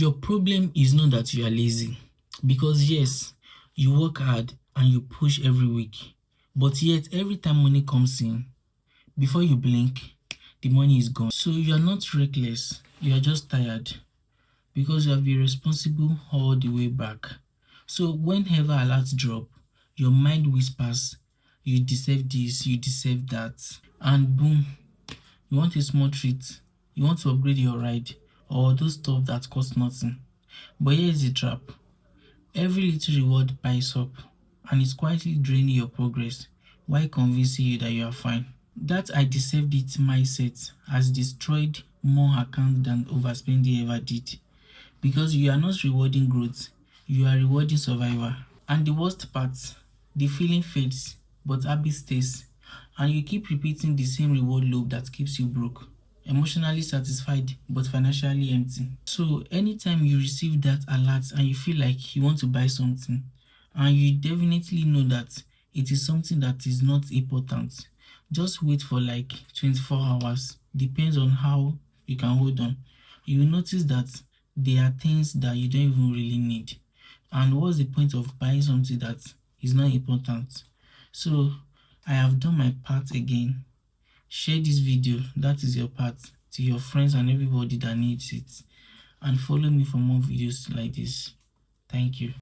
Your problem is not that you are lazy, because yes, you work hard and you push every week, but yet every time money comes in, before you blink, the money is gone. So you are not reckless, you are just tired because you have been responsible all the way back. So whenever alerts drop, your mind whispers, you deserve this, you deserve that, and boom, you want a small treat, you want to upgrade your ride, or those stuff that cost nothing. But here is the trap. Every little reward piles up and is quietly draining your progress while convincing you that you are fine. That "I deserved it" mindset has destroyed more accounts than overspending ever did, because you are not rewarding growth, you are rewarding survival. And the worst part, the feeling fades, but habit stays, and you keep repeating the same reward loop that keeps you broke, emotionally satisfied but financially empty. So anytime you receive that alert and you feel like you want to buy something, and you definitely know that it is something that is not important, just wait for like 24 hours. Depends on how you can hold on. You will notice that there are things that you don't even really need. And what's the point of buying something that is not important? So I have done my part again. Share this video, that is your part, to your friends and everybody that needs it. And follow me for more videos like this. Thank you.